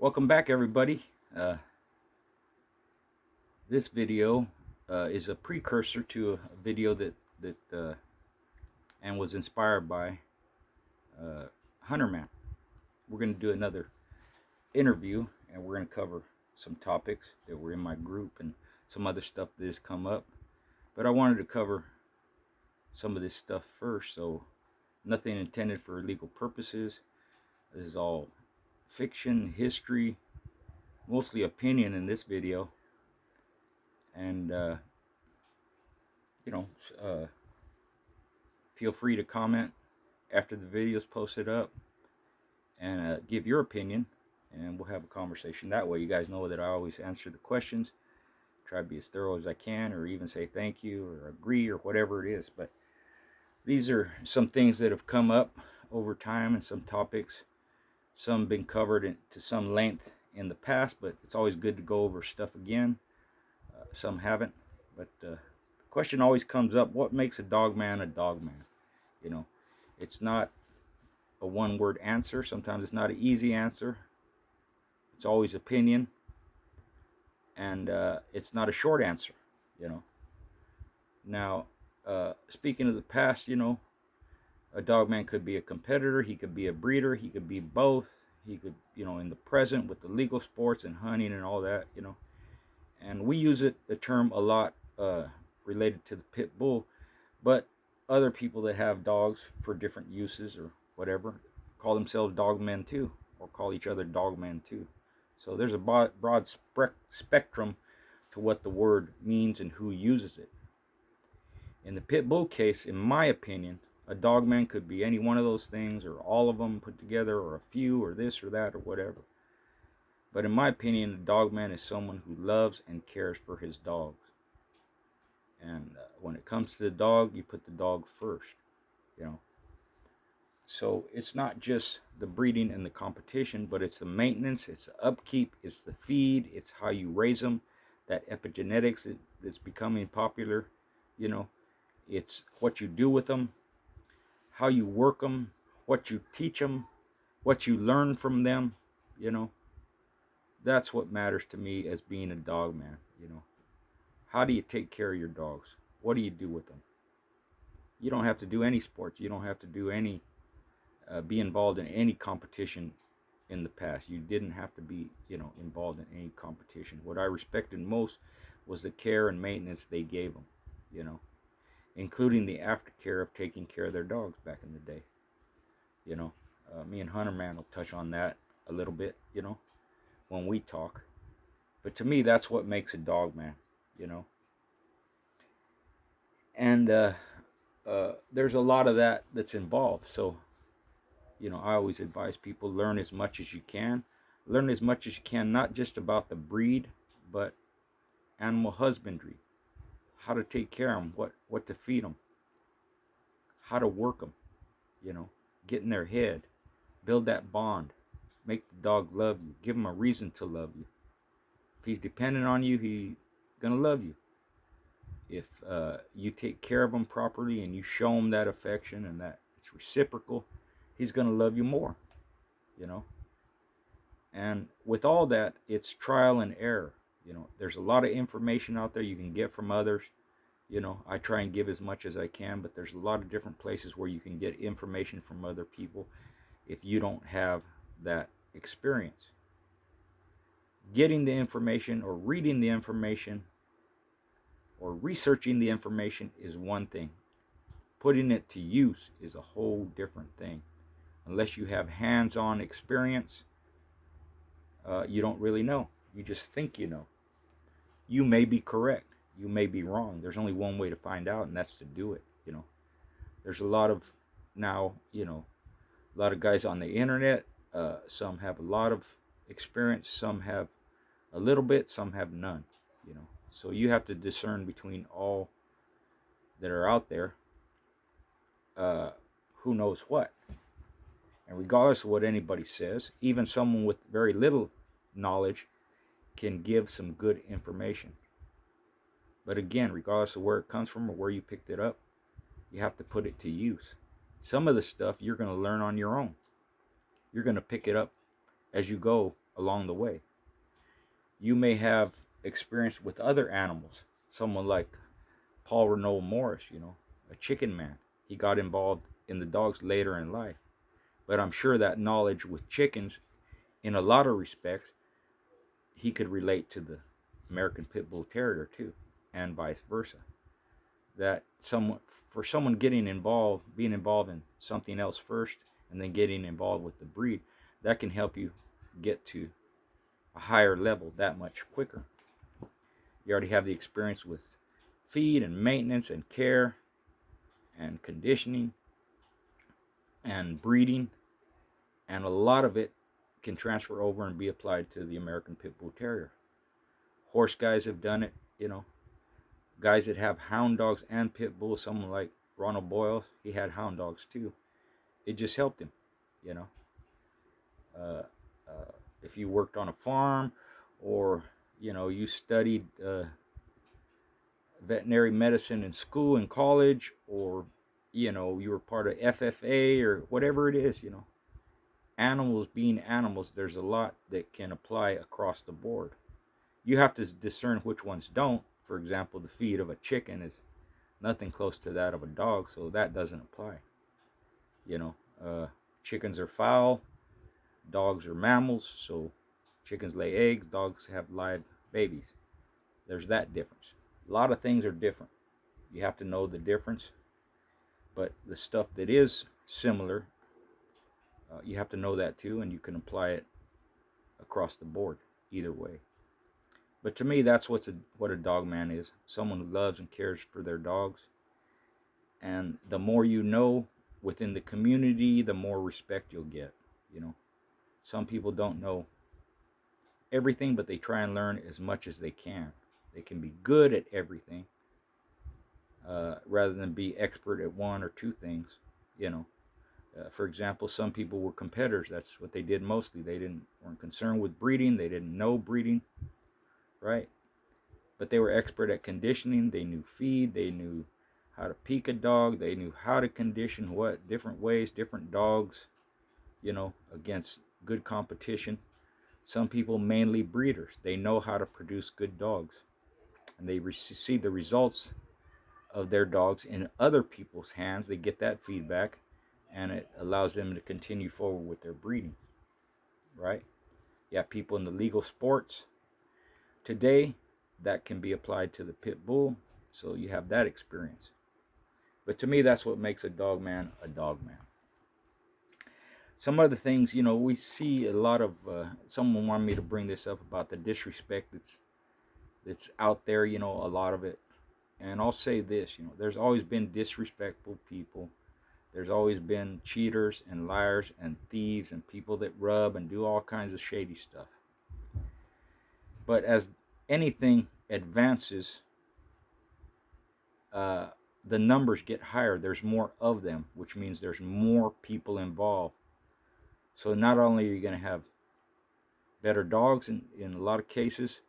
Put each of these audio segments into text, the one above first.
Welcome back, everybody. This video is a precursor to a video that and was inspired by Hunter Man. We're going to do another interview, and we're going to cover some topics that were in my group and some other stuff that has come up. But I wanted to cover some of this stuff first, so nothing intended for legal purposes. This is all fiction, history, mostly opinion in this video. And feel free to comment after the video is posted up and give your opinion, and we'll have a conversation that way. You guys know that I always answer the questions, try to be as thorough as I can, or even say thank you or agree or whatever it is. But these are some things that have come up over time, and some topics, some been covered to some length in the past, but it's always good to go over stuff again. Some haven't, but the question always comes up: what makes a dog man a dog man? It's not a one-word answer. Sometimes it's not an easy answer. It's always opinion, and it's not a short answer. Now, speaking of the past, a dog man could be a competitor. He could be a breeder. He could be both. He could, in the present with the legal sports and hunting and all that, and we use the term a lot related to the pit bull, but other people that have dogs for different uses or whatever call themselves dogmen too, or call each other dogmen too. So there's a broad spectrum to what the word means and who uses it. In the pit bull case, in my opinion, a dogman could be any one of those things, or all of them put together, or a few, or this or that, or whatever. But in my opinion, a dogman is someone who loves and cares for his dogs. And when it comes to the dog, you put the dog first, So it's not just the breeding and the competition, but it's the maintenance, it's the upkeep, it's the feed, it's how you raise them, that epigenetics that's becoming popular, It's what you do with them, how you work them, what you teach them, what you learn from them, That's what matters to me as being a dog man, How do you take care of your dogs? What do you do with them? You don't have to do any sports. You don't have to do any, be involved in any competition in the past. You didn't have to be, involved in any competition. What I respected most was the care and maintenance they gave them, including the aftercare of taking care of their dogs back in the day. Me and Hunter Man will touch on that a little bit, when we talk. But to me, that's what makes a dog man, And there's a lot of that's involved. So, I always advise people, learn as much as you can. Learn as much as you can, not just about the breed, but animal husbandry. How to take care of them, what to feed them, how to work them, get in their head, build that bond, make the dog love you, give him a reason to love you. If he's dependent on you, he's going to love you. If you take care of him properly and you show him that affection and that it's reciprocal, he's going to love you more, And with all that, it's trial and error. There's a lot of information out there you can get from others. I try and give as much as I can, but there's a lot of different places where you can get information from other people if you don't have that experience. Getting the information or reading the information or researching the information is one thing. Putting it to use is a whole different thing. Unless you have hands-on experience, you don't really know. You just think you know. You may be correct. You may be wrong. There's only one way to find out, and that's to do it. There's a lot of now, a lot of guys on the internet. Some have a lot of experience. Some have a little bit. Some have none. So you have to discern between all that are out there. Who knows what? And regardless of what anybody says, even someone with very little knowledge can give some good information. But again, regardless of where it comes from or where you picked it up, you have to put it to use. Some of the stuff you're going to learn on your own. You're going to pick it up as you go along the way. You may have experience with other animals. Someone like Paul Renault Morris, a chicken man. He got involved in the dogs later in life. But I'm sure that knowledge with chickens, in a lot of respects, he could relate to the American Pit Bull Terrier too, and vice versa. That for someone getting involved, being involved in something else first, and then getting involved with the breed, that can help you get to a higher level that much quicker. You already have the experience with feed and maintenance and care and conditioning and breeding, and a lot of it can transfer over and be applied to the American Pit Bull Terrier. Horse guys have done it, guys that have hound dogs and pit bulls, someone like Ronald Boyle, he had hound dogs too. It just helped him, you know. Uh, if you worked on a farm, or you studied veterinary medicine in school and college, or you were part of FFA or whatever it is, animals being animals, there's a lot that can apply across the board. You have to discern which ones don't. For example, the feed of a chicken is nothing close to that of a dog, so that doesn't apply. Chickens are fowl, dogs are mammals, so chickens lay eggs, dogs have live babies. There's that difference. A lot of things are different. You have to know the difference, but the stuff that is similar, you have to know that too, and you can apply it across the board either way. But to me, that's what a dog man is. Someone who loves and cares for their dogs. And the more you know within the community, the more respect you'll get. Some people don't know everything, but they try and learn as much as they can. They can be good at everything, rather than be expert at one or two things. For example, some people were competitors. That's what they did mostly. They weren't concerned with breeding. They didn't know breeding, right? But they were expert at conditioning. They knew feed. They knew how to peak a dog. They knew how to condition what different ways, different dogs, against good competition. Some people, mainly breeders, they know how to produce good dogs, and they see the results of their dogs in other people's hands. They get that feedback, and it allows them to continue forward with their breeding, right? You have people in the legal sports today that can be applied to the pit bull, so you have that experience. But to me, that's what makes a dog man a dog man. Some other things, we see a lot of, someone wanted me to bring this up about the disrespect that's out there, a lot of it. And I'll say this, there's always been disrespectful people. There's always been cheaters and liars and thieves and people that rub and do all kinds of shady stuff. But as anything advances, the numbers get higher. There's more of them, which means there's more people involved. So not only are you going to have better dogs in a lot of cases,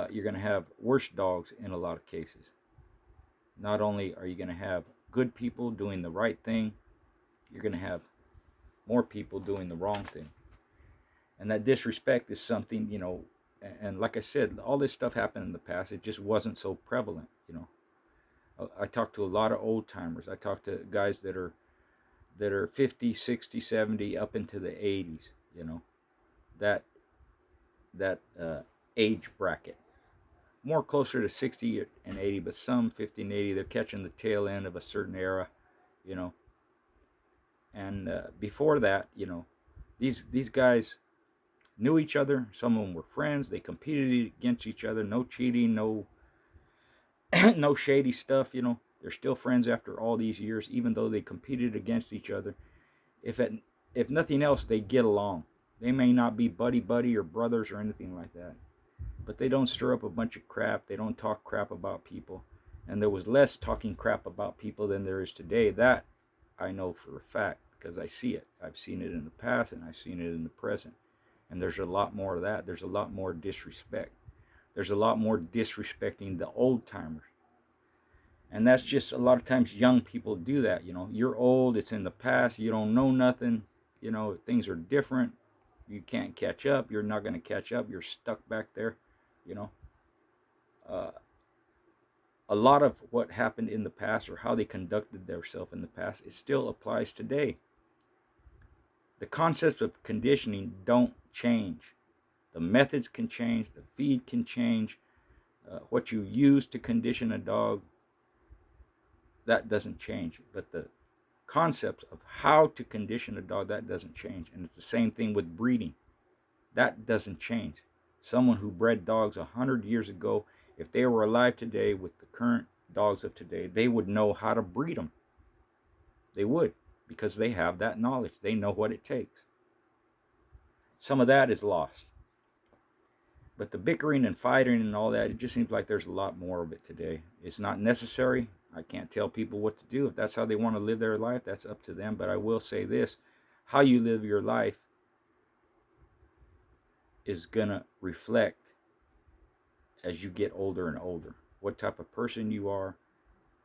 you're going to have worse dogs in a lot of cases. Not only are you going to have good people doing the right thing, you're going to have more people doing the wrong thing. And that disrespect is something, and like I said, all this stuff happened in the past. It just wasn't so prevalent, I talked to a lot of old timers. I talked to guys that are 50, 60, 70, up into the 80s, that age bracket. More closer to 60 and 80, but some 50 and 80, they're catching the tail end of a certain era, And before that, these guys knew each other. Some of them were friends. They competed against each other. No cheating, no no shady stuff, They're still friends after all these years, even though they competed against each other. If nothing else, they get along. They may not be buddy or brothers or anything like that, but they don't stir up a bunch of crap. They don't talk crap about people. And there was less talking crap about people than there is today. That I know for a fact, because I see it. I've seen it in the past, and I've seen it in the present. And there's a lot more of that. There's a lot more disrespect. There's a lot more disrespecting the old timers. And that's just a lot of times young people do that. You're old, it's in the past, you don't know nothing, things are different. You can't catch up. You're not going to catch up. You're stuck back there. You know, uh, a lot of what happened in the past or how they conducted themselves in the past, it still applies today. The concepts of conditioning don't change. The methods can change. The feed can change. What you use to condition a dog, that doesn't change. But the concepts of how to condition a dog, that doesn't change. And it's the same thing with breeding. That doesn't change. Someone who bred dogs 100 years ago, if they were alive today with the current dogs of today, they would know how to breed them. They would, because they have that knowledge. They know what it takes. Some of that is lost. But the bickering and fighting and all that, it just seems like there's a lot more of it today. It's not necessary. I can't tell people what to do. If that's how they want to live their life, that's up to them. But I will say this, how you live your life is going to reflect as you get older and older. What type of person you are,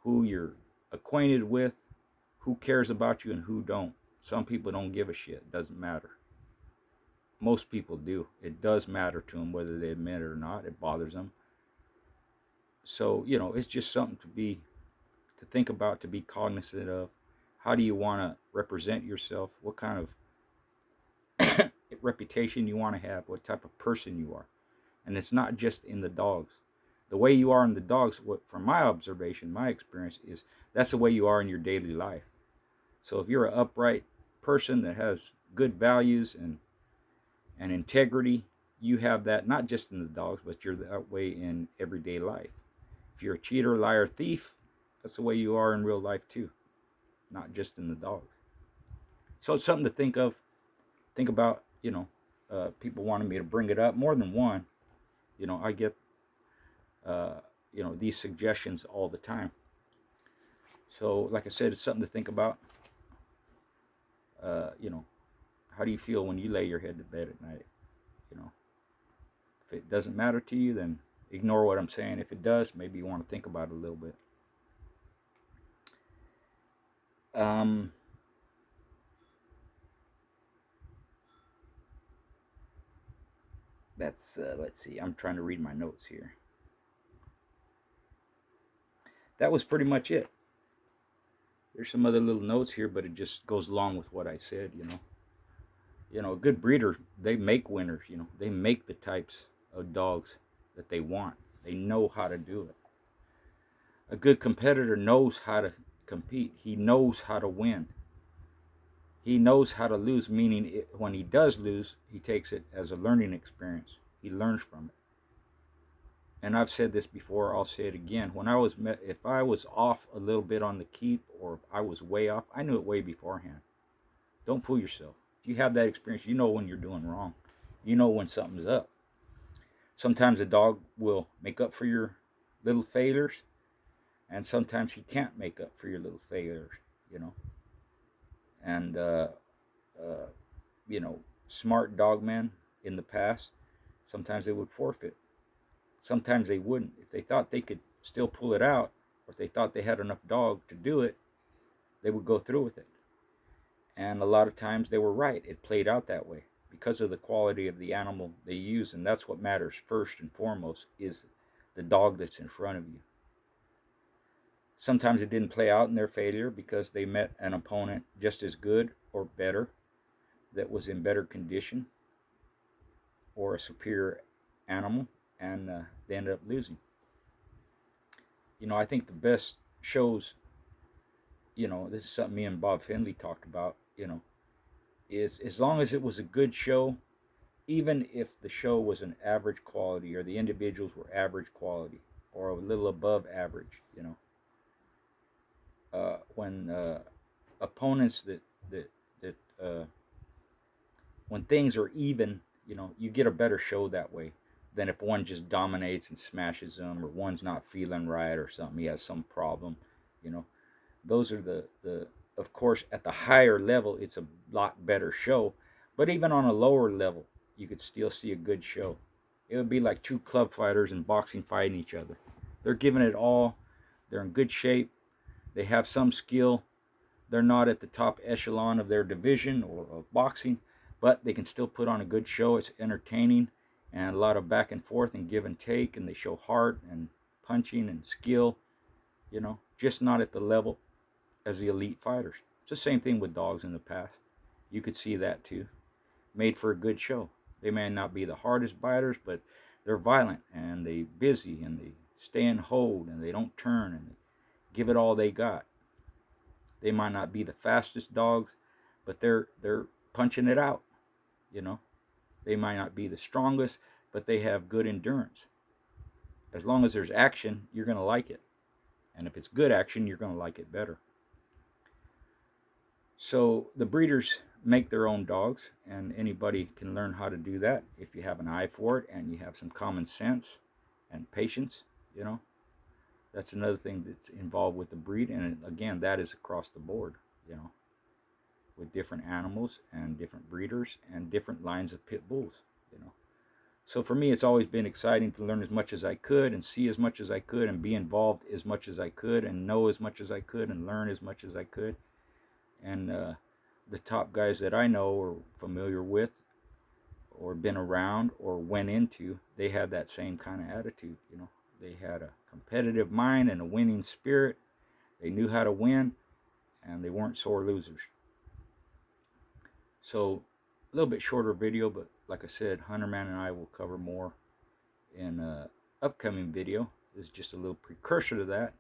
who you're acquainted with, who cares about you and who don't. Some people don't give a shit. It doesn't matter. Most people do. It does matter to them whether they admit it or not. It bothers them. So, it's just something to think about, to be cognizant of. How do you want to represent yourself? What kind of reputation you want to have? What type of person you are? And it's not just in the dogs. The way you are in the dogs, from my observation, my experience, is that's the way you are in your daily life. So if you're an upright person that has good values and integrity, you have that not just in the dogs, but you're that way in everyday life. If you're a cheater, liar, thief, that's the way you are in real life too, not just in the dogs. So it's something to think of, think about. People wanted me to bring it up more than one. I get these suggestions all the time. So like I said, it's something to think about. How do you feel when you lay your head to bed at night? If it doesn't matter to you, then ignore what I'm saying. If it does, maybe you want to think about it a little bit. Let's see. I'm trying to read my notes here. That was pretty much it. There's some other little notes here, but it just goes along with what I said. A good breeder, they make winners. They make the types of dogs that they want. They know how to do it. A good competitor knows how to compete. He knows how to win. He knows how to lose, meaning when he does lose, he takes it as a learning experience. He learns from it. And I've said this before, I'll say it again. If I was off a little bit on the keep, or if I was way off, I knew it way beforehand. Don't fool yourself. If you have that experience, you know when you're doing wrong. You know when something's up. Sometimes a dog will make up for your little failures, and sometimes he can't make up for your little failures, And, smart dogmen in the past, sometimes they would forfeit. Sometimes they wouldn't. If they thought they could still pull it out, or if they thought they had enough dog to do it, they would go through with it. And a lot of times they were right. It played out that way because of the quality of the animal they use. And that's what matters first and foremost, is the dog that's in front of you. Sometimes it didn't play out in their failure because they met an opponent just as good or better, that was in better condition, or a superior animal, and they ended up losing. I think the best shows, this is something me and Bob Finley talked about, is as long as it was a good show, even if the show was an average quality, or the individuals were average quality, or a little above average, when opponents when things are even, you get a better show that way than if one just dominates and smashes them, or one's not feeling right or something, he has some problem. Those are the of course, at the higher level, it's a lot better show. But even on a lower level, you could still see a good show. It would be like two club fighters in boxing fighting each other. They're giving it all. They're in good shape. They have some skill. They're not at the top echelon of their division or of boxing, but they can still put on a good show. It's entertaining and a lot of back and forth and give and take, and they show heart and punching and skill, just not at the level as the elite fighters. It's the same thing with dogs in the past. You could see that too. Made for a good show. They may not be the hardest biters, but they're violent and they busy and they stay in hold and they don't turn and they give it all they got. They might not be the fastest dogs, but they're punching it out, you know. They might not be the strongest, but they have good endurance. As long as there's action, you're going to like it. And if it's good action, you're going to like it better. So the breeders make their own dogs, and anybody can learn how to do that if you have an eye for it and you have some common sense and patience, That's another thing that's involved with the breed, and again, that is across the board, with different animals and different breeders and different lines of pit bulls, So for me, it's always been exciting to learn as much as I could and see as much as I could and be involved as much as I could and know as much as I could and learn as much as I could. And the top guys that I know or familiar with or been around or went into, they had that same kind of attitude, They had a competitive mind and a winning spirit. They knew how to win, and they weren't sore losers. So a little bit shorter video, but like I said, Hunterman and I will cover more in an upcoming video. This is just a little precursor to that.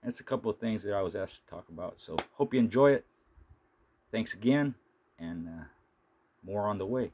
And it's a couple of things that I was asked to talk about. So hope you enjoy it. Thanks again, and more on the way.